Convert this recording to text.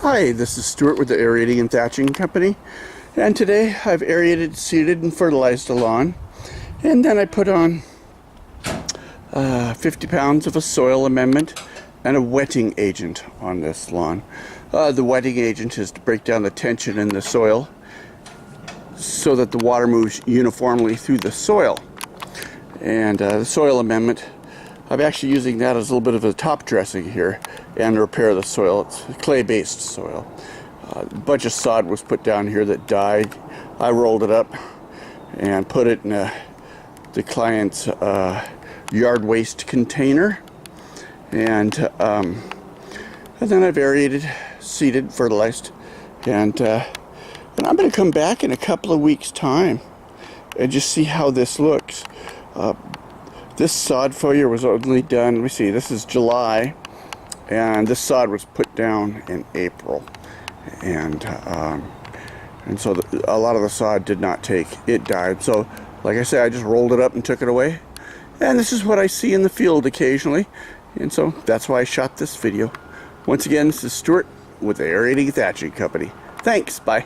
Hi, this is Stuart with the Aerating-Thatching company, and today I've aerated, seeded, and fertilized the lawn, and then I put on 50 pounds of a soil amendment and a wetting agent on this lawn. The wetting agent is to break down the tension in the soil so that the water moves uniformly through the soil. And the soil amendment, I'm actually using that as a little bit of a top dressing here and repair the soil. It's clay-based soil. A bunch of sod was put down here that died. I rolled it up and put it in the client's yard waste container, and then I've aerated, seeded, fertilized, and I'm going to come back in a couple of weeks' time and just see how this looks. This sod failure was only done, let me see, this is July, and this sod was put down in April, and so a lot of the sod did not take, it died. So like I said, I just rolled it up and took it away, and this is what I see in the field occasionally, and so that's why I shot this video. Once again, this is Stuart with the Aerating-Thatching company. Thanks, bye.